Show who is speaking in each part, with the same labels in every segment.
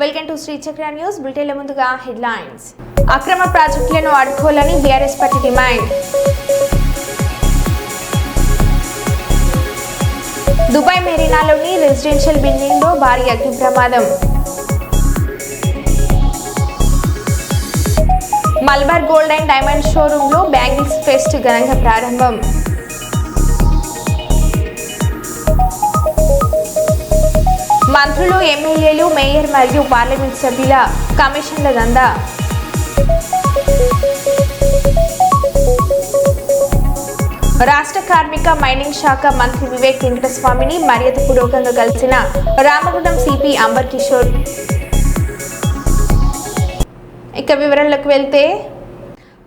Speaker 1: Welcome to Shri చక్ర news bulletin. ముందుగా headlines. అక్రమ ప్రాజెక్టులను అడ్డుకోవాలని బీఆర్ఎస్ పార్టీ డిమాండ్. దుబాయ్ మెరీనాలోని రెసిడెన్షియల్ బిల్డింగ్ లో భారీ అగ్ని ప్రమాదం. Malabar gold and diamond showroom లో బ్యాంగిల్స్ ఫెస్ట్ ఘనంగా ప్రారంభం. మంత్రులు, ఎమ్మెల్యేలు, మేయర్ మరియు పార్లమెంట్ సభ్యుల కమిషన్ల దందా. రాష్ట్ర కార్మిక మైనింగ్ శాఖ మంత్రి వివేక్ వెంకటస్వామిని మర్యాదపూర్వకంగా కలిసిన రామగుండం సిపి అంబర్ కిషోర్. ఇక వివరాలకు వెళ్తే,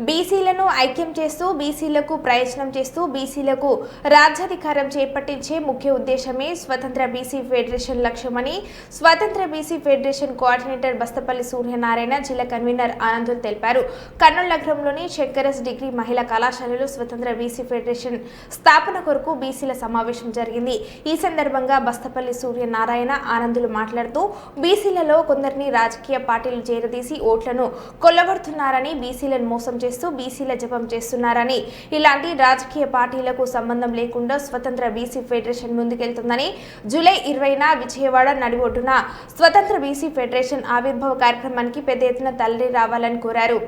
Speaker 1: బీసీలను ఐక్యం చేస్తూ, బీసీలకు ప్రయోజనం చేస్తూ, బీసీలకు రాజ్యాధికారం చేపట్టించే ముఖ్య ఉద్దేశమే స్వతంత్ర బీసీ ఫెడరేషన్ లక్ష్యమని స్వతంత్ర బీసీ ఫెడరేషన్ కోఆర్డినేటర్ బస్తపల్లి సూర్యనారాయణ, జిల్లా కన్వీనర్ ఆనందులు తెలిపారు. కర్నూలు నగరంలోని శంకరస్ డిగ్రీ మహిళా కళాశాలలో స్వతంత్ర బీసీ ఫెడరేషన్ స్థాపన కొరకు బీసీల సమావేశం జరిగింది. ఈ సందర్భంగా బస్తపల్లి సూర్యనారాయణ, ఆనందులు మాట్లాడుతూ, బీసీలలో కొందరిని రాజకీయ పార్టీలు చేరదీసి ఓట్లను కొల్లగొడుతున్నారని, బీసీలను మోసం చేస్తూ బీసీల జపం చేస్తున్నారని, ఇలాంటి రాజకీయ పార్టీలకు సంబంధం లేకుండా స్వతంత్ర బీసీ ఫెడరేషన్ ముందుకెళ్తుందని, జూలై 20న విజయవాడ నడిబొడ్డున స్వతంత్ర బీసీ ఫెడరేషన్ ఆవిర్భావ కార్యక్రమానికి పెద్ద ఎత్తున తరలి రావాలని కోరారు.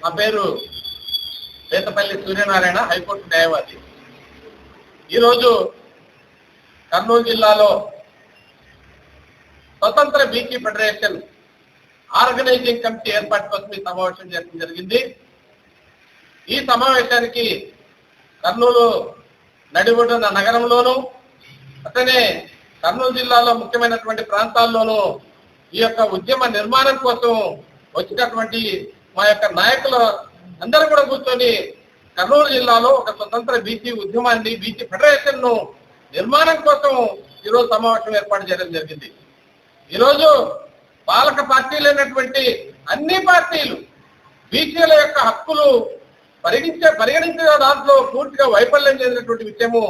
Speaker 2: నా పేరు బస్తపల్లి సూర్యనారాయణ, హైకోర్టు న్యాయవాది. ఈరోజు కర్నూలు జిల్లాలో స్వతంత్ర బీసీ ఫెడరేషన్ ఆర్గనైజింగ్ కమిటీ ఏర్పాటు కోసం ఈ సమావేశం చేయడం జరిగింది. ఈ సమావేశానికి కర్నూలు నడిబొడ్డున నగరంలోను, అతనే కర్నూలు జిల్లాలో ముఖ్యమైనటువంటి ప్రాంతాల్లోనూ ఈ యొక్క ఉద్యమ నిర్మాణం కోసం వచ్చినటువంటి మా యొక్క నాయకులు అందరూ కూడా కూర్చొని కర్నూలు జిల్లాలో ఒక స్వతంత్ర బీసీ ఉద్యమాన్ని, బీసీ ఫెడరేషన్ ను నిర్మాణం కోసం ఈరోజు సమావేశం ఏర్పాటు చేయడం జరిగింది. ఈరోజు పాలక పార్టీలైనటువంటి అన్ని పార్టీలు బీసీల యొక్క హక్కులు పరిగణించే దాంట్లో పూర్తిగా వైఫల్యం చెందినటువంటి విషయము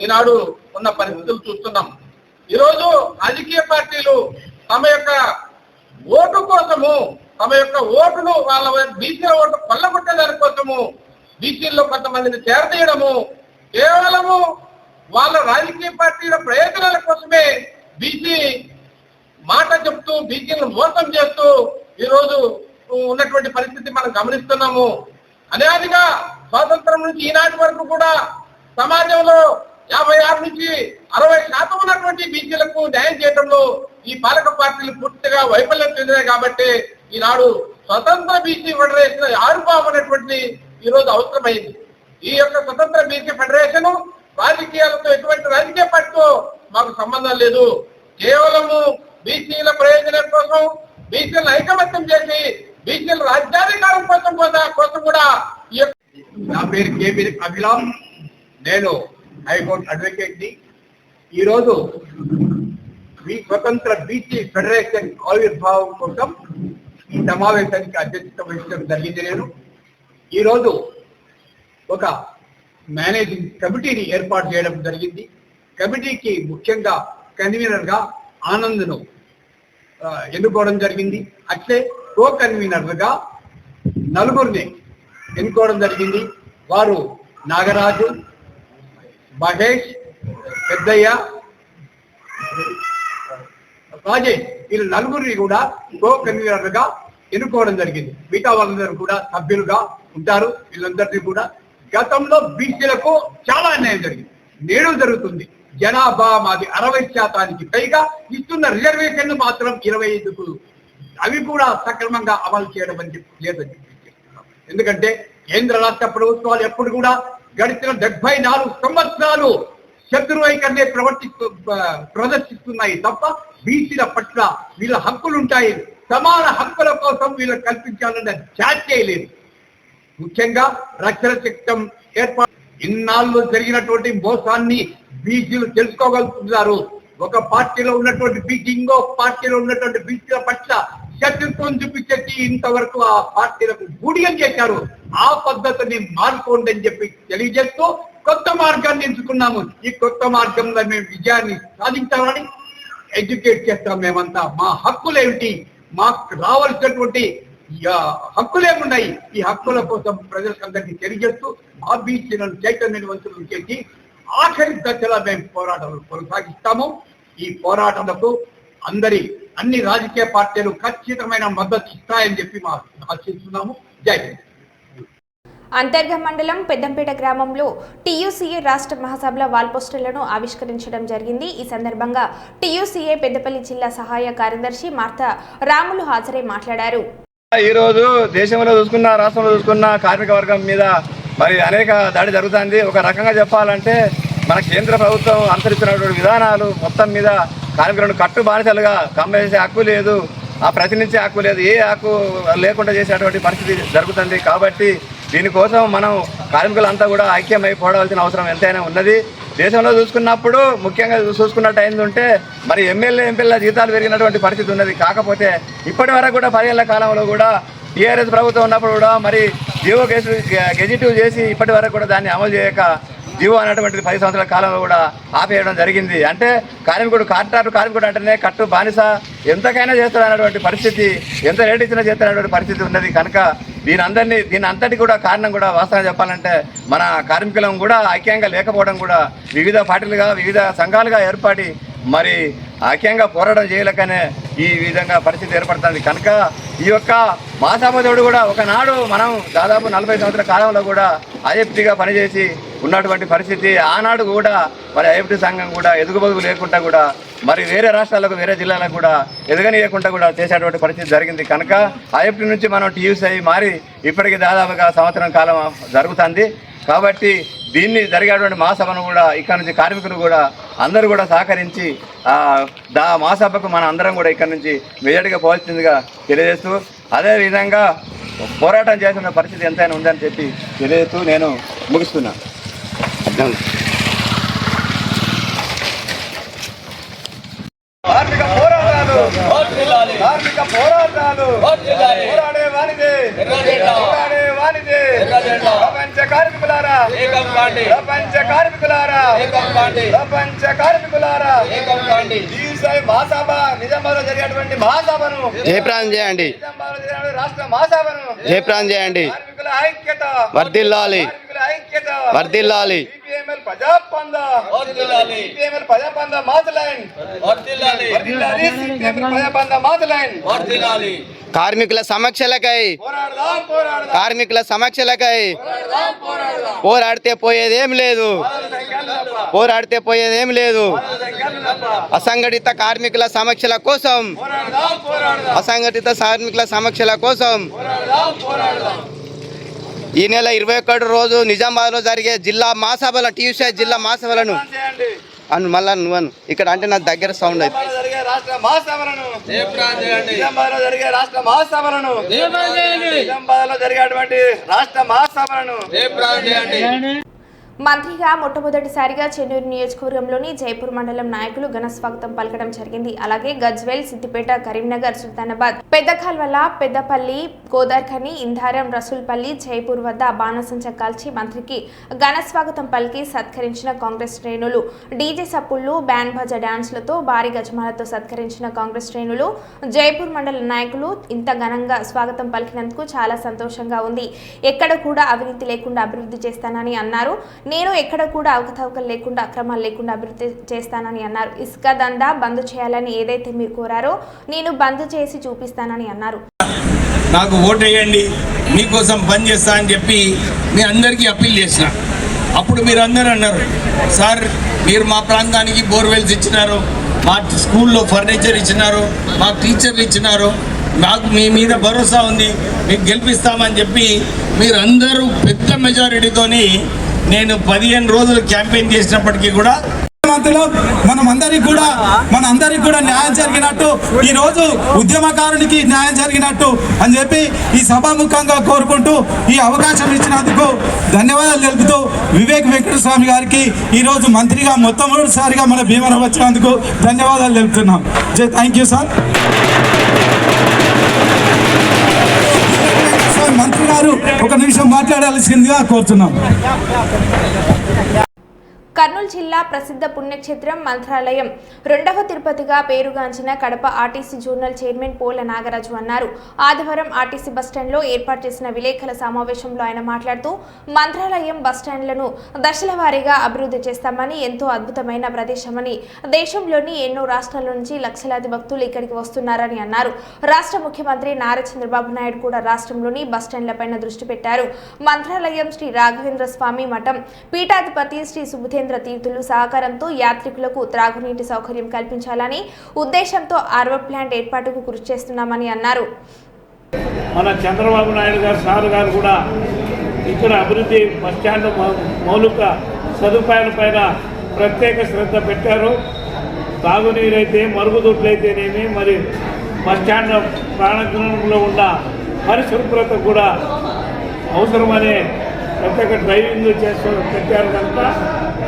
Speaker 2: ఈనాడు ఉన్న పరిస్థితులు చూస్తున్నాం. ఈరోజు రాజకీయ పార్టీలు తమ యొక్క ఓటు కోసము, తమ యొక్క ఓటును వాళ్ళ బీసీల ఓటు కొల్లగొట్టే దాని కోసము బీసీల్లో కొంతమందిని చేరదీయడము, కేవలము వాళ్ళ రాజకీయ పార్టీల ప్రయోజనాల కోసమే బీసీ మాట చెప్తూ బీసీలను మోసం చేస్తూ ఈరోజు ఉన్నటువంటి పరిస్థితి మనం గమనిస్తున్నాము. అనాదిగా స్వాతంత్రం నుంచి ఈనాటి వరకు కూడా సమాజంలో 56 నుంచి 60% ఉన్నటువంటి బీసీలకు న్యాయం చేయడంలో ఈ పాలక పార్టీలు పూర్తిగా వైఫల్యం చెందినాయి. కాబట్టి ఈనాడు స్వతంత్ర బీసీ ఫెడరేషన్ ఆవిర్భావం అనేటువంటి ఈరోజు అవసరమైంది. ఈ యొక్క స్వతంత్ర బీసీ ఫెడరేషన్ రాజకీయాలతో, ఎటువంటి రాజకీయ పార్టీతో మాకు సంబంధం లేదు. కేవలము బీసీల ప్రయోజనం కోసం, బీసీలను ఐకమత్యం చేసి బీసీల రాజ్యాధికారం కోసం కూడా ఈ యొక్క.
Speaker 3: నా పేరు కేబీ అభిలామ్, నేను హైకోర్టు అడ్వకేట్ ని. ఈరోజు ఈ స్వతంత్ర బీసీ ఫెడరేషన్ ఆవిర్భావం కోసం ఈ సమావేశానికి అధ్యక్షత వహించడం జరిగింది. నేను ఈరోజు ఒక మేనేజింగ్ కమిటీని ఏర్పాటు చేయడం జరిగింది. కమిటీకి ముఖ్యంగా కన్వీనర్ గా ఆనంద్ను ఎన్నుకోవడం జరిగింది. అట్లే కో కన్వీనర్గా నలుగురిని ఎన్నుకోవడం జరిగింది. వారు నాగరాజు, మహేష్, పెద్దయ్య, రాజేష్, వీళ్ళు నలుగురిని కూడా కో కన్వీనర్గా ఎన్నుకోవడం జరిగింది. మిగతా వాళ్ళందరూ కూడా సభ్యులుగా ఉంటారు. వీళ్ళందరినీ కూడా గతంలో బీసీలకు చాలా అన్యాయం జరిగింది, నేడు జరుగుతుంది. జనాభా మాది 60% పైగా, ఇస్తున్న రిజర్వేషన్లు మాత్రం 25కు, అవి కూడా సక్రమంగా అమలు చేయడం అని లేదని చెప్తున్నాం. ఎందుకంటే కేంద్ర రాష్ట్ర ప్రభుత్వాలు ఎప్పుడు కూడా గడిచిన 74 సంవత్సరాలు శత్రువైకర్నే ప్రదర్శిస్తున్నాయి తప్ప బీసీల పట్ల వీళ్ళ హక్కులు ఉంటాయి, సమాన హక్కుల కోసం వీళ్ళకి కల్పించాలన్న జాతీయ లేదు. ముఖ్యంగా రక్షణ చట్టం ఏర్పాటు ఇన్నాళ్ళు జరిగినటువంటి మోసాన్ని బీసీలు తెలుసుకోగలుగుతున్నారు. ఒక పార్టీలో ఉన్నటువంటి బీసీ ఇంకో పార్టీలో ఉన్నటువంటి బీసీల పట్ల శత్రుత్వం చూపించేసి ఇంతవరకు ఆ పార్టీలకు బూడిగం చేశారు. ఆ పద్ధతిని మార్చుకోండి అని చెప్పి తెలియజేస్తూ కొత్త మార్గాన్ని ఎంచుకున్నాము. ఈ కొత్త మార్గంలో మేము విజయాన్ని సాధించాలని ఎడ్యుకేట్ చేస్తాం. మేమంతా మా హక్కులేమిటి, మాకు రావాల్సినటువంటి హక్కులేమున్నాయి, ఈ హక్కుల కోసం ప్రజలందరికీ తెలియజేస్తూ ఆ బీసీలను చైతన్యవంతులను చేసి ఆఖరి దశలో మేము పోరాటాలు కొనసాగిస్తాము. ఈ పోరాటాలకు అన్ని రాజకీయ పార్టీలు ఖచ్చితమైన మద్దతు ఇస్తాయని చెప్పి ఆశిస్తున్నాము. జై హింద్.
Speaker 1: అంతర్గ మండలం పెద్దంపేట గ్రామంలో టీయూసీఏ రాష్ట్ర మహాసభల వాల్ పోస్టర్లను ఆవిష్కరించడం జరిగింది. ఈ సందర్భంగా టీయూసీఏ పెద్దపల్లి జిల్లా సహాయ కార్యదర్శి మార్తా రాములు హాజరై మాట్లాడారు.
Speaker 4: ఈ రోజు దేశంలో చూసుకున్న, రాష్ట్రంలో చూసుకున్న కార్మిక వర్గం మీద మరి అనేక దాడి జరుగుతుంది. ఒక రకంగా చెప్పాలంటే మన కేంద్ర ప్రభుత్వం అనుసరిస్తున్నటువంటి విధానాలు మొత్తం మీద కార్మికులను కట్టు బానిసలుగా కమ్మేసే హక్కు లేదు, ఆ ప్రతినిధి హక్కు లేదు, ఏ హక్కు లేకుండా చేసేటువంటి పరిస్థితి జరుగుతుంది. కాబట్టి దీనికోసం మనం కార్మికులంతా కూడా ఐక్యమై పోరాడాల్సిన అవసరం ఎంతైనా ఉన్నది. దేశంలో చూసుకున్నప్పుడు ముఖ్యంగా చూసుకున్నట్టు అయిందంటే మరి ఎంపీల జీతాలు పెరిగినటువంటి పరిస్థితి ఉన్నది. కాకపోతే ఇప్పటి వరకు కూడా 10 ఏళ్ల కాలంలో కూడా టీఆర్ఎస్ ప్రభుత్వం ఉన్నప్పుడు కూడా మరి జీవో గెజిటివ్ చేసి ఇప్పటి వరకు కూడా దాన్ని అమలు చేయక జీవో అనేటువంటిది 10 సంవత్సరాల కాలంలో కూడా ఆపేయడం జరిగింది. అంటే కార్మికుడు అంటేనే కట్టు బానిస, ఎంతకైనా చేస్తాడనేటువంటి పరిస్థితి, ఎంత రేటు ఇచ్చినా చేస్తాడనేటువంటి పరిస్థితి ఉన్నది. కనుక దీని అంతటి కూడా కారణం కూడా వాస్తవంగా చెప్పాలంటే మన కార్మికులం కూడా ఐక్యంగా లేకపోవడం, కూడా వివిధ పార్టీలుగా వివిధ సంఘాలుగా ఏర్పడి మరి ఐక్యంగా పోరాటం చేయలేకనే ఈ విధంగా పరిస్థితి ఏర్పడుతుంది. కనుక ఈ యొక్క మహాసభోదయుడు కూడా ఒకనాడు మనం దాదాపు 40 సంవత్సరాల కాలంలో కూడా ఐఎఫ్టీగా పనిచేసి ఉన్నటువంటి పరిస్థితి, ఆనాడు కూడా మరి ఐఎఫ్టీ సంఘం కూడా ఎదుగుబొదుగు లేకుండా కూడా మరి వేరే రాష్ట్రాలకు వేరే జిల్లాలకు కూడా ఎదగనీయకుండా కూడా చేసేటువంటి పరిస్థితి జరిగింది. కనుక ఐఎఫ్టీ నుంచి మనం టీయూసీ మారి ఇప్పటికీ దాదాపుగా సంవత్సరం కాలం జరుగుతుంది. కాబట్టి దీన్ని జరిగేటువంటి మహాసభను కూడా ఇక్కడ నుంచి కార్మికులు కూడా అందరూ కూడా సహకరించి మహాసభకు మన అందరం కూడా ఇక్కడ నుంచి మెజార్టీగా పోవాల్సిందిగా తెలియజేస్తూ, అదేవిధంగా పోరాటం చేసిన పరిస్థితి ఎంతైనా ఉందని చెప్పి తెలియజేస్తూ నేను ముగిస్తున్నా. కార్మిక పోరాటాలు పోరాడే వానిదే ప్రపంచ కార్మికులారా మహాసభ నిజామాబాద్లో జరిగేటువంటి మహాసభను
Speaker 5: జయప్రాం చేయండి,
Speaker 4: రాష్ట్ర మహాసభను
Speaker 5: జయప్రాం చేయండి.
Speaker 4: కార్మికుల ఐక్యత
Speaker 5: వర్ధిల్లాలి, వర్ధిల్లాలి. కార్మికుల సమస్యలకై పోరాడితే పోయేదేం లేదు, అసంఘటిత కార్మికుల సమస్యల కోసం ఈ నెల 21 రోజు నిజామాబాద్లో జరిగే జిల్లా మహాసభల టీయూసీ జిల్లా మహాసభలను మళ్ళా నువ్వు ఇక్కడ అంటే నా దగ్గర సౌండ్ అయితే
Speaker 1: మంత్రిగా మొట్టమొదటిసారిగా చెన్నూరు నియోజకవర్గంలోని జైపూర్ మండలం నాయకులు ఘన స్వాగతం పలకడం జరిగింది. అలాగే గజ్వేల్, సిద్దిపేట, కరీంనగర్, సుల్తానాబాద్, పెద్దకాల్వల, పెద్దపల్లి, గోదార్ఖని, ఇంధారం, రసూల్పల్లి, జైపూర్ వద్ద బాణసంచ కాల్చి మంత్రికి ఘన స్వాగతం పలికి సత్కరించిన కాంగ్రెస్ శ్రేణులు, డీజే సప్పుళ్లు, బ్యాండ్ బాజా డాన్స్లతో భారీ గజమాలతో సత్కరించిన కాంగ్రెస్ శ్రేణులు, జైపూర్ మండల నాయకులు ఇంత ఘనంగా స్వాగతం పలికినందుకు చాలా సంతోషంగా ఉంది. ఎక్కడ కూడా అవినీతి లేకుండా అభివృద్ధి చేస్తానని అన్నారు. నేను ఎక్కడ కూడా అవకతవకలు లేకుండా, అక్రమాలు లేకుండా అభివృద్ధి చేస్తానని అన్నారు. ఇసుక దందా బంద్ చేయాలని ఏదైతే మీరు కోరారో నేను బంద్ చేసి చూపిస్తానని అన్నారు.
Speaker 6: నాకు ఓటేయండి, మీకోసం పని చేస్తా అని చెప్పి మీ అందరికీ అప్పీల్ చేసిన. అప్పుడు మీరు అందరూ అన్నారు, సార్ మీరు మా ప్రాంతానికి బోర్వెల్స్ ఇచ్చినారు, మా స్కూల్లో ఫర్నిచర్ ఇచ్చినారు, మాకు టీచర్లు ఇచ్చినారు, మాకు మీ మీద భరోసా ఉంది, మీకు గెలిపిస్తామని చెప్పి మీరు అందరూ పెద్ద మెజారిటీతోని నేను 15 రోజులు క్యాంపెయిన్ చేసినప్పటికీ కూడా
Speaker 7: ముఖ్యమంత్రులు మనందరికీ కూడా న్యాయం జరిగినట్టు, ఈ రోజు ఉద్యమకారునికి న్యాయం జరిగినట్టు అని చెప్పి ఈ సభాముఖంగా కోరుకుంటూ ఈ అవకాశం ఇచ్చినందుకు ధన్యవాదాలు తెలుపుతూ వివేక్ వెంకటస్వామి గారికి ఈరోజు మంత్రిగా మొట్టమొదటిసారిగా మన భీమవరం వచ్చినందుకు ధన్యవాదాలు తెలుపుతున్నాం. Thank you sir. మంత్రి గారు ఒక నిమిషం మాట్లాడాల్సిందిగా కోరుతున్నాం.
Speaker 1: కర్నూలు జిల్లా ప్రసిద్ధ పుణ్యక్షేత్రం మంత్రాలయం రెండవ తిరుపతిగా పేరుగాంచిన కడప ఆర్టీసీ జోనల్ చైర్మన్ పోల నాగరాజు అన్నారు. ఆదివారం ఆర్టీసీ బస్టాండ్లో ఏర్పాటు చేసిన విలేకరుల సమావేశంలో ఆయన మాట్లాడుతూ మంత్రాలయం బస్టాండ్లను దశల వారీగా అభివృద్ధి చేస్తామని, ఎంతో అద్భుతమైన ప్రదేశమని, దేశంలోని ఎన్నో రాష్ట్రాల నుంచి లక్షలాది భక్తులు ఇక్కడికి వస్తున్నారని అన్నారు. రాష్ట్ర ముఖ్యమంత్రి నారా చంద్రబాబు నాయుడు కూడా రాష్ట్రంలోని బస్టాండ్లపైన దృష్టి పెట్టారు. మంత్రాలయం శ్రీ రాఘవేంద్ర స్వామి మఠం పీఠాధిపతి శ్రీ సుబుధేంద్ర తీర్థులు సహకారంతో యాత్రికులకు త్రాగునీటి సౌకర్యం కల్పించాలని ఉద్దేశంతో ఆర్వో ప్లాంట్ ఏర్పాటుకు కృషి చేస్తున్నామని అన్నారు.
Speaker 8: మన చంద్రబాబు నాయుడు గారు సార్ గారు కూడా ఇక్కడ అభివృద్ధి బస్టాండ్ మౌలిక సదుపాయాలపైన ప్రత్యేక శ్రద్ధ పెట్టారు. తాగునీరైతే, మరుగుదొడ్లైతేనేమి, మరి బస్టాండ్ ప్రాంగణంలో ఉన్న పరిశుభ్రత కూడా అవసరమనే ప్రత్యేక డ్రైవింగ్ పెట్టారు కనుక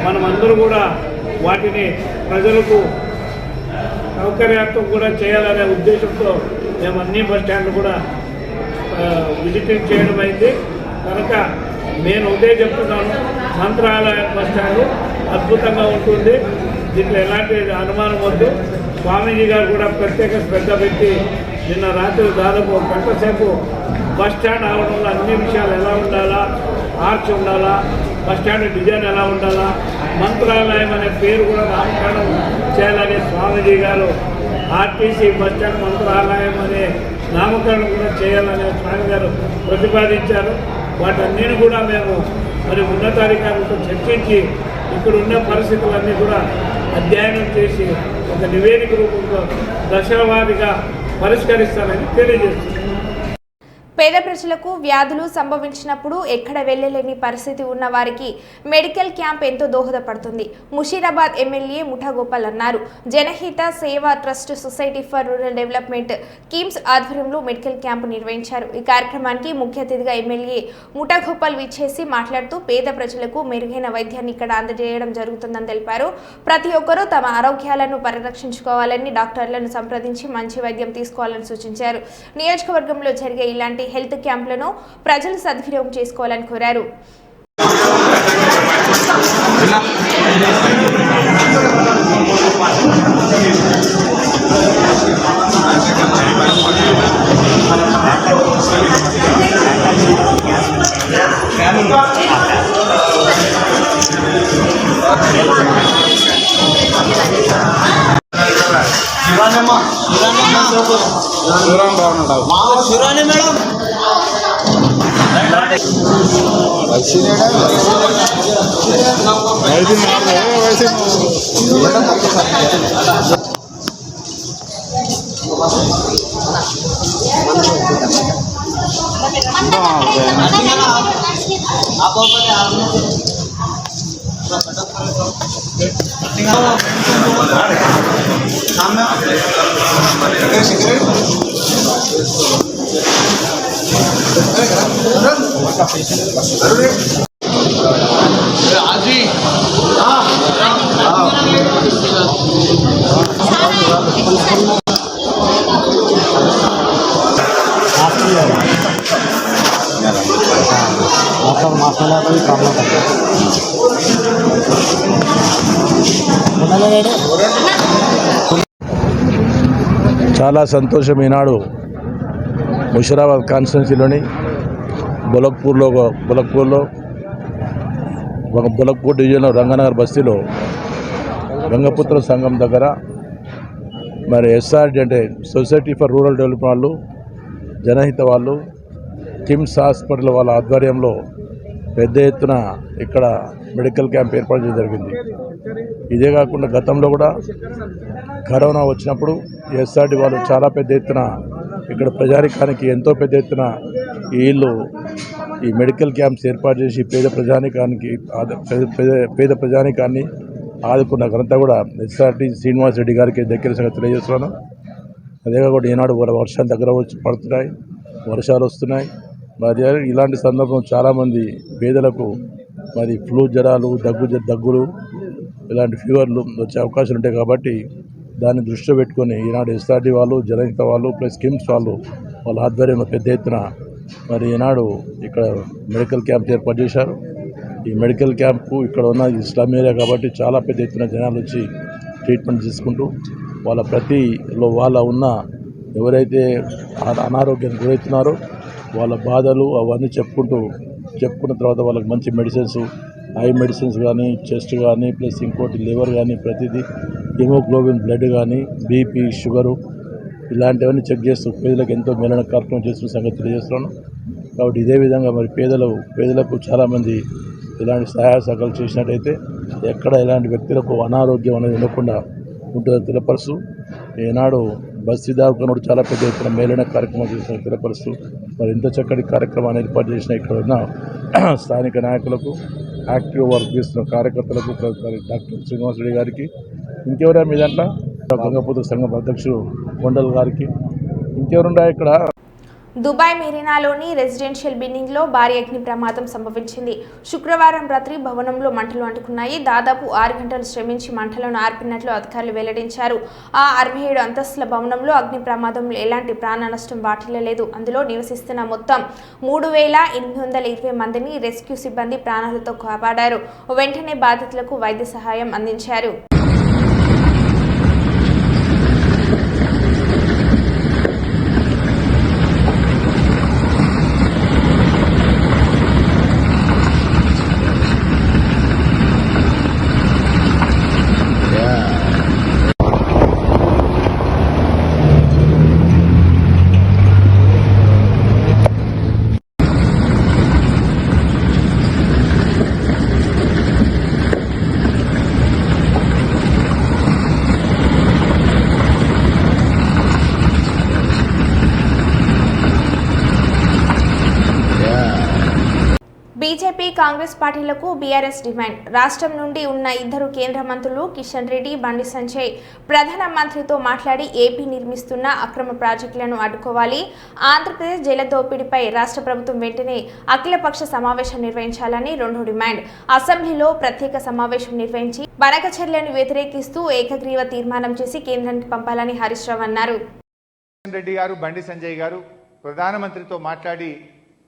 Speaker 8: మనమందరూ కూడా వాటిని ప్రజలకు సౌకర్యాత్మకం కూడా చేయాలనే ఉద్దేశంతో మేము అన్ని బస్టాండ్లు కూడా విజిటింగ్ చేయడం అయింది. కనుక నేను ఒకటే చెప్తున్నాను, మంత్రాలయ బస్టాండ్ అద్భుతంగా ఉంటుంది, దీంట్లో ఎలాంటి అనుమానం వద్దు. స్వామీజీ గారు కూడా ప్రత్యేక శ్రద్ధ పెట్టి నిన్న రాత్రి దాదాపు 1 గంట సేపు బస్టాండ్ ఆవరణలో అన్ని విషయాలు ఎలా ఉండాలా, ఆర్చ్ ఉండాలా, బస్టాండ్ డిజైన్ ఎలా ఉండాలా, మంత్రాలయం అనే పేరు కూడా నామకరణం చేయాలని స్వామీజీ గారు ఆర్టీసీ బస్టాండ్ మంత్రాలయం అనే నామకరణం కూడా చేయాలని స్వామి గారు ప్రతిపాదించారు. వాటన్నిటిని కూడా మేము మరి ఉన్నతాధికారులతో చర్చించి ఇక్కడ ఉన్న పరిస్థితులన్నీ కూడా అధ్యయనం చేసి ఒక నివేదిక రూపంలో దశలవారీగా పరిష్కరిస్తానని తెలియజేస్తుంది.
Speaker 1: పేద ప్రజలకు వ్యాధులు సంభవించినప్పుడు ఎక్కడ వెళ్లలేని పరిస్థితి ఉన్న వారికి మెడికల్ క్యాంప్ ఎంతో దోహదపడుతుంది. ముషీరాబాద్ ఎమ్మెల్యే ముఠాగోపాల్ అన్నారు. జనహిత సేవా trust society for rural development KIMS ఆధ్వర్యంలో మెడికల్ క్యాంపు నిర్వహించారు. ఈ కార్యక్రమానికి ముఖ్య అతిథిగా ఎమ్మెల్యే ముఠాగోపాల్ విచ్చేసి మాట్లాడుతూ పేద ప్రజలకు మెరుగైన వైద్యాన్ని ఇక్కడ అందజేయడం జరుగుతుందని తెలిపారు. ప్రతి ఒక్కరూ తమ ఆరోగ్యాలను పరిరక్షించుకోవాలని, డాక్టర్లను సంప్రదించి మంచి వైద్యం తీసుకోవాలని సూచించారు. నియోజకవర్గంలో జరిగే ఇలాంటి హెల్త్ క్యాంపులను ప్రజలు సద్వినియోగం చేసుకోవాలని కోరారు.
Speaker 9: చాలా సంతోషం. ఈనాడు ముషీరాబాద్ కాన్స్టిట్యున్సీలోని బొలక్పూర్లో బొలక్పూర్ డివిజన్లో రంగనగర్ బస్తీలో గంగపుత్ర సంఘం దగ్గర మరి ఎస్ఆర్డి అంటే సొసైటీ ఫర్ రూరల్ డెవలప్మెంట్ వాళ్ళు, జనహిత వాళ్ళు, కిమ్స్ హాస్పిటల్ వాళ్ళ ఆధ్వర్యంలో పెద్ద ఎత్తున ఇక్కడ మెడికల్ క్యాంప్ ఏర్పాటు చేయడం జరిగింది. ఇదే కాకుండా గతంలో కూడా కరోనా వచ్చినప్పుడు ఎస్ఆర్డి వాళ్ళు చాలా పెద్ద ఎత్తున ఇక్కడ ప్రజానికానికి ఎంతో పెద్ద ఎత్తున వీళ్ళు ఈ మెడికల్ క్యాంప్స్ ఏర్పాటు చేసి పేద ప్రజానికాన్ని ఆదుకున్న ఘనత కూడా ఎస్ఆర్టీ శ్రీనివాస్ రెడ్డి గారికి దగ్గర సంగతి తెలియజేస్తున్నాను. అదే కాకుండా ఈనాడు వర్షాలు దగ్గర వచ్చి పడుతున్నాయి, వర్షాలు వస్తున్నాయి. మరి ఇలాంటి సందర్భం చాలామంది పేదలకు మరి ఫ్లూ జ్వరాలు, దగ్గులు ఇలాంటి ఫీవర్లు వచ్చే అవకాశాలు ఉంటాయి. కాబట్టి దాన్ని దృష్టిలో పెట్టుకొని ఈనాడు ఎస్ఆర్టీ వాళ్ళు, జనహిత వాళ్ళు ప్లస్ కిమ్స్ వాళ్ళు వాళ్ళ ఆధ్వర్యంలో పెద్ద ఎత్తున మరి ఈనాడు ఇక్కడ మెడికల్ క్యాంప్ ఏర్పాటు చేశారు. ఈ మెడికల్ క్యాంపు ఇక్కడ ఉన్న ఇస్లాం ఏరియా కాబట్టి చాలా పెద్ద ఎత్తున జనాలు వచ్చి ట్రీట్మెంట్ తీసుకుంటూ వాళ్ళ ఉన్న ఎవరైతే అనారోగ్యానికి గురవుతున్నారో వాళ్ళ బాధలు అవన్నీ చెప్పుకున్న తర్వాత వాళ్ళకి మంచి మెడిసిన్స్, ఐ మెడిసిన్స్ కానీ, చెస్ట్ కానీ, ప్లస్ ఇంకోటి లివర్ కానీ, ప్రతిదీ హిమోగ్లోబిన్, బ్లడ్ కానీ, బీపీ, షుగరు ఇలాంటివన్నీ చెక్ చేస్తూ పేదలకు ఎంతో మేలైన కార్యక్రమం చేస్తున్న సంగతి తెలియజేస్తున్నాను. కాబట్టి ఇదే విధంగా మరి పేదలకు చాలామంది ఇలాంటి సహాయ సహకారాలు చేసినట్టయితే ఎక్కడ ఇలాంటి వ్యక్తులకు అనారోగ్యం అనేది ఉండకుండా ఉంటుందని తెలియపరుస్తూ ఈనాడు బస్తీ దవాఖాన చాలా పెద్ద ఎత్తున మేలైన కార్యక్రమం చేసిన తెలియపరుస్తూ మరి ఇంత చక్కటి కార్యక్రమాన్ని ఏర్పాటు చేసిన ఇక్కడ ఉన్న స్థానిక నాయకులకు, యాక్టివ్ వర్క్ చేస్తున్న కార్యకర్తలకు, డాక్టర్ శ్రీనివాస్ రెడ్డి గారికి, ఇంకెవరా మీ దాంట్లో గంగపుత్ర సంఘం అధ్యక్షుడు కొండల్ గారికి, ఇంకెవరుండా ఇక్కడ.
Speaker 1: దుబాయ్ మెరీనాలోని రెసిడెన్షియల్ బిల్డింగ్లో భారీ అగ్ని ప్రమాదం సంభవించింది. శుక్రవారం రాత్రి భవనంలో మంటలు అంటుకున్నాయి. దాదాపు 6 గంటలు శ్రమించి మంటలను ఆర్పినట్లు అధికారులు వెల్లడించారు. ఆ 67 అంతస్తుల భవనంలో అగ్ని ప్రమాదంలో ఎలాంటి ప్రాణ నష్టం వాటిల్లలేదు. అందులో నివసిస్తున్న మొత్తం 3820 మందిని రెస్క్యూ సిబ్బంది ప్రాణాలతో కాపాడారు. వెంటనే బాధితులకు వైద్య సహాయం అందించారు. బీజేపీ, కాంగ్రెస్ పార్టీలకు బీఆర్ఎస్ డిమాండ్. రాష్ట్రం నుండి ఉన్న 2 కేంద్ర మంత్రులు కిషన్ రెడ్డి, బండి సంజయ్ ప్రధానమంత్రితో మాట్లాడి ఏపీ నిర్మిస్తున్న అక్రమ ప్రాజెక్టులను అడ్డుకోవాలి. ఆంధ్రప్రదేశ్ జల దోపిడీపై రాష్ట్ర ప్రభుత్వం వెంటనే అఖిలపక్ష సమావేశం నిర్వహించాలని 2 డిమాండ్. అసెంబ్లీలో ప్రత్యేక సమావేశం నిర్వహించి బనకచర్యలను వ్యతిరేకిస్తూ ఏకగ్రీవ తీర్మానం చేసి కేంద్రానికి పంపాలని హరీష్ రావు అన్నారు.
Speaker 10: కిషన్ రెడ్డి గారు, బండి సంజయ్ గారు ప్రధానమంత్రితో మాట్లాడి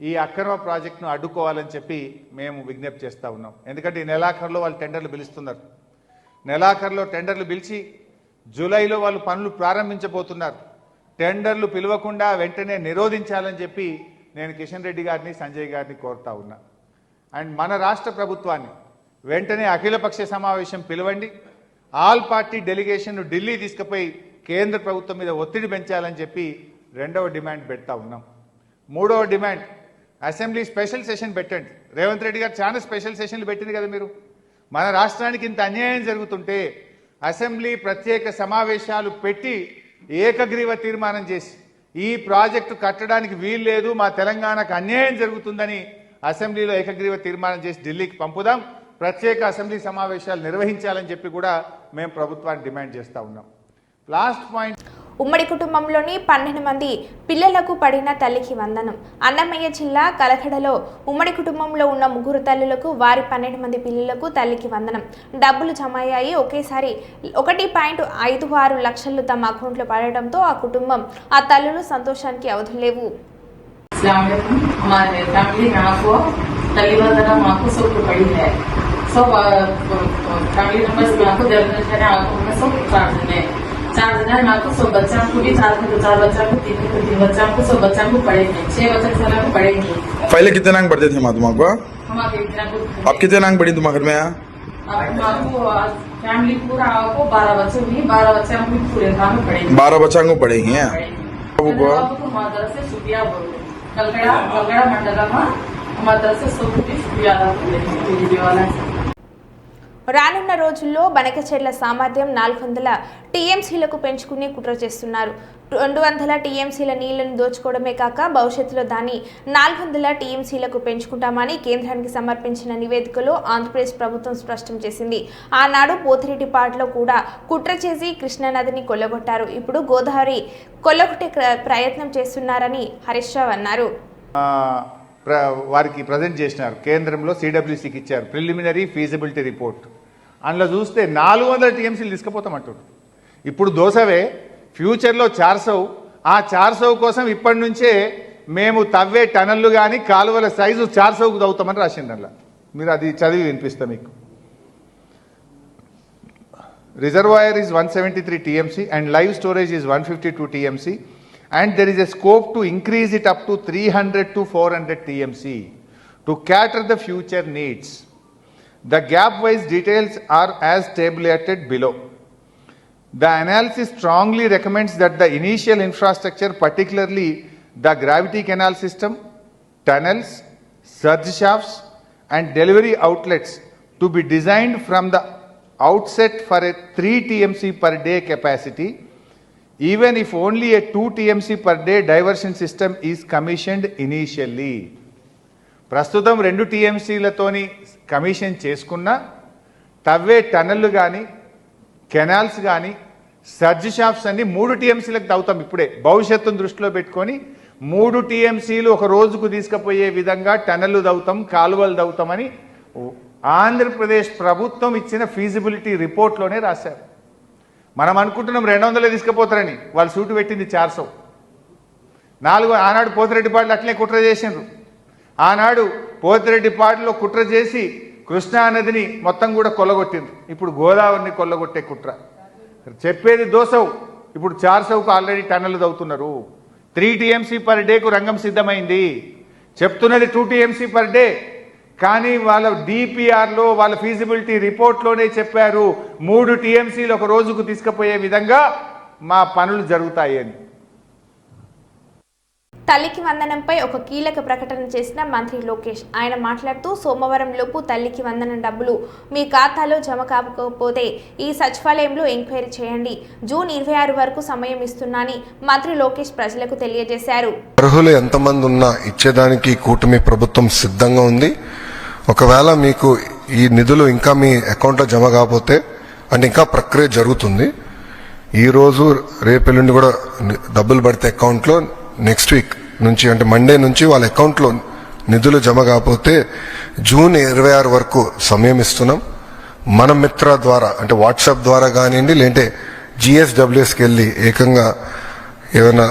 Speaker 10: ఈ అక్రమ ప్రాజెక్టును అడ్డుకోవాలని చెప్పి మేము విజ్ఞప్తి చేస్తూ ఉన్నాం. ఎందుకంటే ఈ నెలాఖరులో వాళ్ళు టెండర్లు పిలుస్తున్నారు. నెలాఖరులో టెండర్లు పిలిచి జూలైలో వాళ్ళు పనులు ప్రారంభించబోతున్నారు. టెండర్లు పిలవకుండా వెంటనే నిరోధించాలని చెప్పి నేను కిషన్ రెడ్డి గారిని, సంజయ్ గారిని కోరుతా ఉన్నా. అండ్ మన రాష్ట్ర ప్రభుత్వాన్ని వెంటనే అఖిలపక్ష సమావేశం పిలవండి. ఆల్ పార్టీ డెలిగేషన్ను ఢిల్లీ తీసుకుపోయి కేంద్ర ప్రభుత్వం మీద ఒత్తిడి పెంచాలని చెప్పి 2వ డిమాండ్ పెడతా ఉన్నాం. 3వ డిమాండ్, అసెంబ్లీ స్పెషల్ సెషన్ పెట్టండి. రేవంత్ రెడ్డి గారు చాలా స్పెషల్ సెషన్లు పెట్టింది కదా. మీరు మన రాష్ట్రానికి ఇంత అన్యాయం జరుగుతుంటే అసెంబ్లీ ప్రత్యేక సమావేశాలు పెట్టి ఏకగ్రీవ తీర్మానం చేసి ఈ ప్రాజెక్టు కట్టడానికి వీలు లేదు, మా తెలంగాణకు అన్యాయం జరుగుతుందని అసెంబ్లీలో ఏకగ్రీవ తీర్మానం చేసి ఢిల్లీకి పంపుదాం, ప్రత్యేక అసెంబ్లీ సమావేశాలు నిర్వహించాలని చెప్పి కూడా మేము ప్రభుత్వాన్ని డిమాండ్ చేస్తూ ఉన్నాం. లాస్ట్ పాయింట్,
Speaker 1: ఉమ్మడి కుటుంబంలోని 12 మంది పిల్లలకు పడిన తల్లికి వందనం. అన్నమయ్య జిల్లా కలకడలో ఉమ్మడి కుటుంబంలో ఉన్న 3 తల్లులకు వారి 12 మంది పిల్లలకు తల్లికి వందనం డబ్బులు జమ అయ్యాయి. ఒకేసారి 1.56 లక్షలు తమ అకౌంట్లో పడడంతో ఆ కుటుంబం, ఆ తల్లులు సంతోషానికి అవధులేవు.
Speaker 11: चार हजार को 100 बच्चा को भी 4 बच्चा को 3 बच्चा को 100 बच्चा को पढ़ेंगे, 6 बच्चा साला को पढ़ेंगे.
Speaker 12: पहले कितने नांग पढ़ते थे माँ तुम्हारे?
Speaker 11: हमारे
Speaker 12: अब कितने नांग पढ़ी तुम्हारे घर में?
Speaker 11: फैमिली पूरा आपको 12 बच्चे हुई, 12 बच्चा को पूरे गाँव में पढ़ेंगे.
Speaker 12: 12 बच्चा को पढ़ेंगे.
Speaker 11: हमारे से शुक्रिया बोल कलगड़ा मंडल में हमारे से शुक्रिया वाला.
Speaker 1: రానున్న రోజుల్లో బనకచెర్ల సామర్థ్యం 400 టీఎంసీలకు పెంచుకునే కుట్ర చేస్తున్నారు. 200 టీఎంసీల నీళ్లను దోచుకోవడమే కాక భవిష్యత్తులో దాన్ని 400 టీఎంసీలకు పెంచుకుంటామని కేంద్రానికి సమర్పించిన నివేదికలో ఆంధ్రప్రదేశ్ ప్రభుత్వం స్పష్టం చేసింది. ఆనాడు పోతిరెడ్డిపాడులో కూడా కుట్ర చేసి కృష్ణానదిని కొల్లగొట్టారు. ఇప్పుడు గోదావరి కొల్లగొట్టే ప్రయత్నం చేస్తున్నారని హరీష్ రావు అన్నారు.
Speaker 10: వారికి ప్రజెంట్ చేసినారు. కేంద్రంలో సిడబ్ల్యూసీకి ఇచ్చారు ప్రిలిమినరీ ఫీజిబిలిటీ రిపోర్ట్. అందులో చూస్తే 400 టీఎంసీలు తీసుకుపోతామంటారు. ఇప్పుడు దోసవే ఫ్యూచర్లో 400. ఆ 400 కోసం ఇప్పటి నుంచే మేము తవ్వే టనల్లు కానీ కాలువల సైజు 400కు తవ్వుతామని రాసింది. అందులో మీరు అది చదివి వినిపిస్తాం మీకు. Reservoir is 173 TMC and live storage is 152 TMC. And there is a scope to increase it up to 300 to 400 TMC to cater the future needs. The gap-wise details are as tabulated below. The analysis strongly recommends that the initial infrastructure, particularly the gravity canal system, tunnels, surge shafts and delivery outlets to be designed from the outset for a 3 TMC per day capacity, even if only a 2 TMC per day diversion system is commissioned initially. ప్రస్తుతం 2 TMCలతోని commission చేసుకున్న తవ్వే టనల్లు కానీ canals కానీ surge shafts అన్ని 3 TMCలకు తవ్వుతాం. ఇప్పుడే భవిష్యత్తును దృష్టిలో పెట్టుకొని 3 TMCలు ఒక రోజుకు తీసుకుపోయే విధంగా టనల్లు తవ్వుతాం, కాలువలు తవ్వుతామని ఆంధ్రప్రదేశ్ ప్రభుత్వం ఇచ్చిన ఫీజిబిలిటీ రిపోర్ట్లోనే రాశారు. మనం అనుకుంటున్నాం 200 తీసుకుపోతారని, వాళ్ళు సూటు పెట్టింది 400. ఆనాడు పోతిరెడ్డిపాడులో అట్లే కుట్ర చేసిండ్రు. ఆనాడు పోతిరెడ్డిపాడులో కుట్ర చేసి కృష్ణానదిని మొత్తం కూడా కొల్లగొట్టిండ్రు. ఇప్పుడు గోదావరిని కొల్లగొట్టే కుట్ర చెప్పేది దోసవు. ఇప్పుడు 400కు ఆల్రెడీ టన్నులు తవ్వుతున్నారు. 3 TMC పర్ డేకు రంగం సిద్ధమైంది. చెప్తున్నది 2 TMC పర్ డే. కానీ వాళ్ళ డిపిఆర్లో వాళ్ళ ఫీజిబిలిటీ రిపోర్ట్లోనే చెప్పారు 3 TMCలు ఒక రోజుకు తీసుకుపోయే విధంగా మా పనులు జరుగుతాయి అని.
Speaker 1: తల్లికి వందనంపై ఒక కీలక ప్రకటన చేసిన మంత్రి లోకేష్. ఆయన మాట్లాడుతూ సోమవారం లోపు తల్లికి వందనం డబ్బులు మీ ఖాతాలో జమ కాకపోతే ఈ సచివాలయంలో ఎంక్వైరీ చేయండి. జూన్ 26 వరకు సమయం ఇస్తున్నానని మంత్రి లోకేష్ ప్రజలకు తెలియజేశారు.
Speaker 13: అర్హులు ఎంతమంది ఉన్నా ఇచ్చేదానికి కూటమి ప్రభుత్వం సిద్ధంగా ఉంది. ఒకవేళ మీకు ఈ నిధులు ఇంకా మీ అకౌంట్లో జమ కాకపోతే అంటే ఇంకా ప్రక్రియ జరుగుతుంది. ఈరోజు రేపెల్లుండి కూడా డబ్బులు పడితే అకౌంట్లో నెక్స్ట్ వీక్ నుంచి అంటే మండే నుంచి వాళ్ళ అకౌంట్లో నిధులు జమ కాకపోతే జూన్ 26 వరకు సమయం ఇస్తున్నాం. మన మిత్ర ద్వారా అంటే వాట్సాప్ ద్వారా కానివ్వండి, లేదంటే GSWSకి వెళ్ళి ఏకంగా ఏమైనా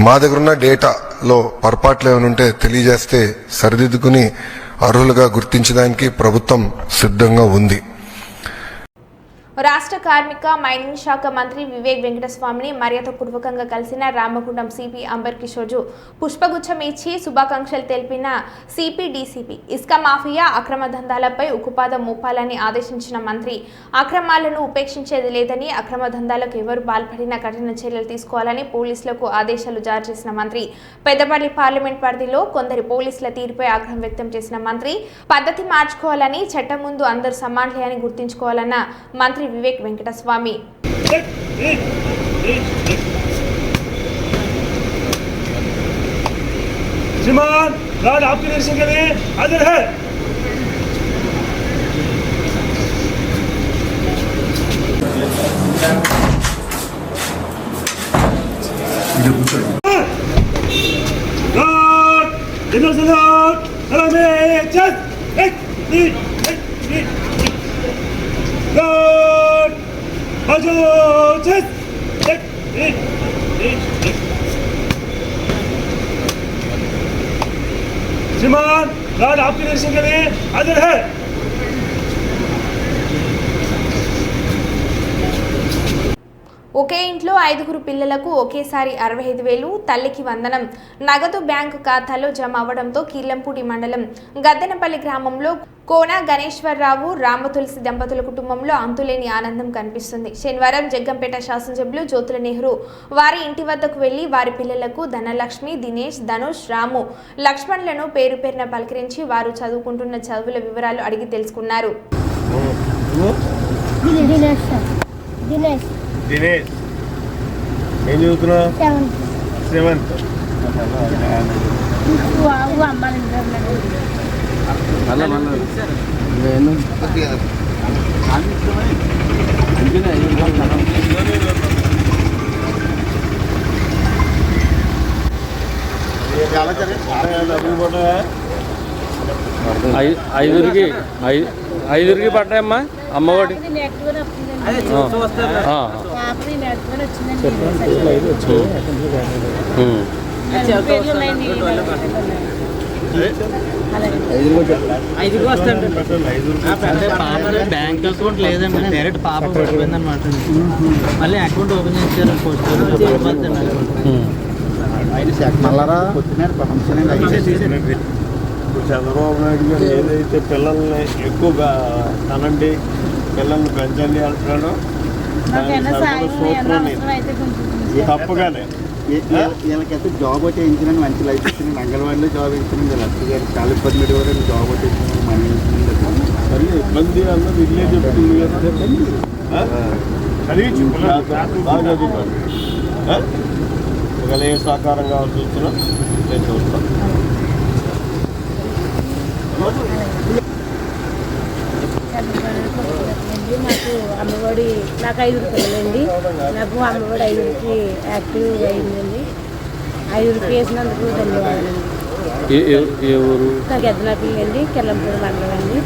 Speaker 13: మా దగ్గర ఉన్న డేటాలో పొరపాట్లు ఏమైనా ఉంటే తెలియజేస్తే సరిదిద్దుకుని అర్హులుగా గుర్తించడానికి ప్రభుత్వం సిద్ధంగా ఉంది.
Speaker 1: రాష్ట్ర కార్మిక మైనింగ్ శాఖ మంత్రి వివేక్ వెంకటస్వామిని మర్యాదపూర్వకంగా కలిసిన రామగుండం సిపి అంబర్ కిషోర్ పుష్పగుచ్చం ఇచ్చి శుభాకాంక్షలు తెలిపిన సిపి డీసీపీ ఇసుక మాఫియా అక్రమ దందాలపై ఉక్కుపాదం మోపాలని ఆదేశించిన మంత్రి అక్రమాలను ఉపేక్షించేది లేదని, అక్రమ దందాలకు ఎవరు పాల్పడినా కఠిన చర్యలు తీసుకోవాలని పోలీసులకు ఆదేశాలు జారీ చేసిన మంత్రి పెద్దపల్లి పార్లమెంట్ పరిధిలో కొందరి పోలీసుల తీరుపై ఆగ్రహం వ్యక్తం చేసిన మంత్రి పద్ధతి మార్చుకోవాలని, చట్టం ముందు అందరూ సమానులే అని గుర్తుంచుకోవాలన్న మంత్రి विवेक वेंकटस्वामी।
Speaker 8: श्रीमान राज आपके दर्शन के लिए हाजिर है। श्रीमान राज आपके दर्शन के लिए हाजिर है।
Speaker 1: ఒకే ఇంట్లో 5 పిల్లలకు ఒకేసారి 65,000 తల్లికి వందనం నగదు బ్యాంకు ఖాతాలో జమ అవ్వడంతో కీర్లంపూడి మండలం గద్దెనపల్లి గ్రామంలో కోన గణేశ్వరరావు రామతులసి దంపతుల కుటుంబంలో అంతులేని ఆనందం కనిపిస్తుంది. శనివారం జగ్గంపేట శాసనసభ్యులు జ్యోతుల నెహ్రూ వారి ఇంటి వద్దకు వెళ్లి వారి పిల్లలకు ధనలక్ష్మి, దినేష్, ధనుష్, రాము, లక్ష్మణ్లను పేరు పేరున పలకరించి వారు చదువుకుంటున్న చదువుల వివరాలు అడిగి తెలుసుకున్నారు.
Speaker 14: దినేష్ సార్ దినేష్
Speaker 4: దినేష్ ఏం చదువుతున్నావు? 7th.
Speaker 14: అమ్మాయి
Speaker 15: ఐదుగురికి పడ్డాయమ్మా అమ్మఒడి.
Speaker 16: బ్యాంక్ అకౌంట్ లేదండి, డైరెక్ట్ పాప పడిపోయింది అనమాట. మళ్ళీ అకౌంట్ ఓపెన్ చేశారు.
Speaker 4: ఇప్పుడు చంద్రబాబు నాయుడు గారు ఏదైతే పిల్లల్ని ఎక్కువగా కనండి, పిల్లల్ని పెంచండి అంటున్నాడో తప్పగానే
Speaker 16: వీళ్ళకైతే జాబ్ ఒకటి ఇచ్చినాను, మంచి లైఫ్ ఇచ్చినాను. అంగన్వాడీలో జాబ్ ఇచ్చినాను. లక్ష్మి గారు చాలా ఇబ్బంది పెట్టుకోవడానికి జాబ్ ఒకటి ఇచ్చినాను, మనీ ఇచ్చినాను.
Speaker 4: మరి ఇబ్బంది అన్నది ఇల్లే చెప్తుంది కదా. చదివించు బాగా చదువుతాను. ఒకవేళ ఏ సహకారం కావాల్సి వచ్చినా నేను చూస్తాను.
Speaker 14: నాకు అమ్మఒడి, నాకు 5 పిల్లలండి. నాకు అమ్మఒడి 5కి యాక్టివ్ అయిందండి. 5 వేసినందుకు ధన్యవాదాలండి. నాకు ఎద్దనాపిల్లి అండి, కెల్లంపూడి మండలం అండి.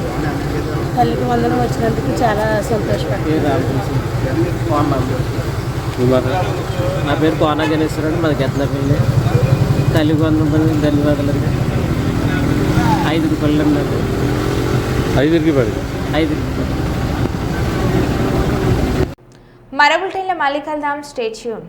Speaker 14: తల్లికి వందనం వచ్చినందుకు చాలా సంతోషపడుతున్నాను.
Speaker 16: నా పేరు కోనా గణేశ్వరుడు, మాది గెద్దనపల్లి. తల్లికి వందనం ధన్యవాదాలండి. 5 పిల్లలు నాకు.
Speaker 15: 5కి పడి
Speaker 16: 5
Speaker 1: మరో బులెటిన్లో మళ్ళీ కలుద్దాం. Stay tune.